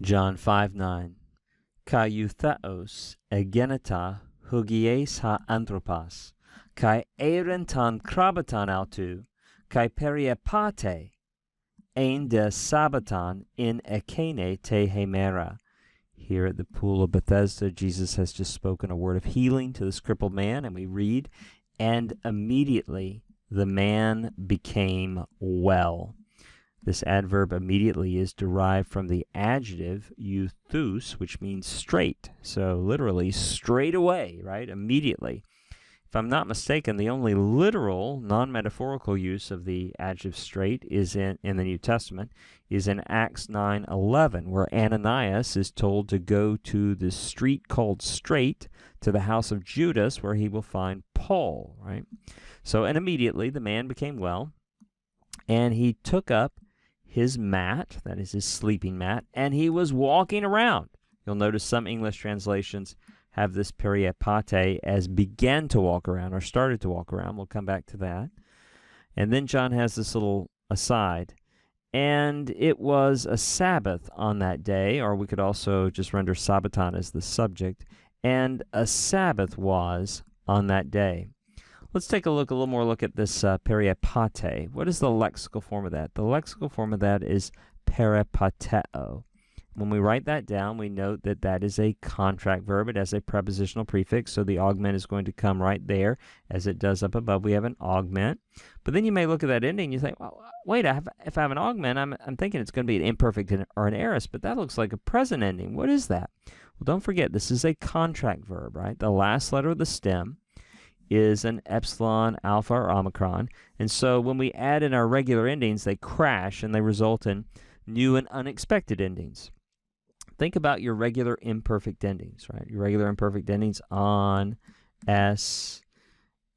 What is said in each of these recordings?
John 5:9. Kai eutheos egeneta hugies ha anthropos, kai erentan krabatan autou, kai periepate, ein de sabaton in ekene te hemera. Here at the pool of Bethesda, Jesus has just spoken a word of healing to this crippled man, and we read, and immediately the man became well. This adverb immediately is derived from the adjective euthus, which means straight. So literally straight away, right? Immediately. If I'm not mistaken, the only literal, non-metaphorical use of the adjective straight is in the New Testament is in Acts 9:11, where Ananias is told to go to the street called Straight to the house of Judas, where he will find Paul, right? So, and immediately the man became well, and he took up his mat, that is his sleeping mat, and he was walking around. You'll notice some English translations have this periepate as began to walk around or started to walk around. We'll come back to that. And then John has this little aside. And it was a Sabbath on that day, or we could also just render Sabbaton as the subject. And a Sabbath was on that day. Let's take a little more look at this periepate. What is the lexical form of that? The lexical form of that is peripateo. When we write that down, we note that that is a contract verb. It has a prepositional prefix, so the augment is going to come right there, as it does up above. We have an augment. But then you may look at that ending and you think, well, wait, if I have an augment, I'm thinking it's going to be an imperfect or an aorist, but that looks like a present ending. What is that? Well, don't forget, this is a contract verb, right? The last letter of the stem is an epsilon, alpha, or omicron. And so when we add in our regular endings, they crash and they result in new and unexpected endings. Think about your regular imperfect endings, right? Your regular imperfect endings on, s,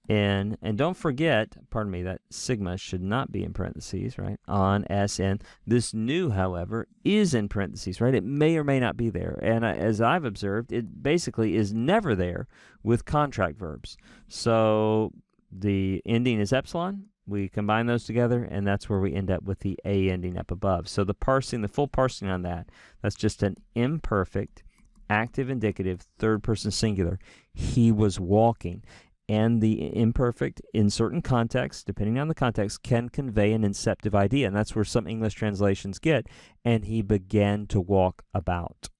n, and don't forget, pardon me, that sigma should not be in parentheses, right? On, s, n. This new, however, is in parentheses, right? It may or may not be there. And as I've observed, it basically is never there with contract verbs. So the ending is epsilon. We combine those together, and that's where we end up with the a ending up above. So the parsing, the full parsing on that, that's just an imperfect, active indicative, third person singular. He was walking. And the imperfect, in certain contexts, depending on the context, can convey an inceptive idea. And that's where some English translations get, and he began to walk about.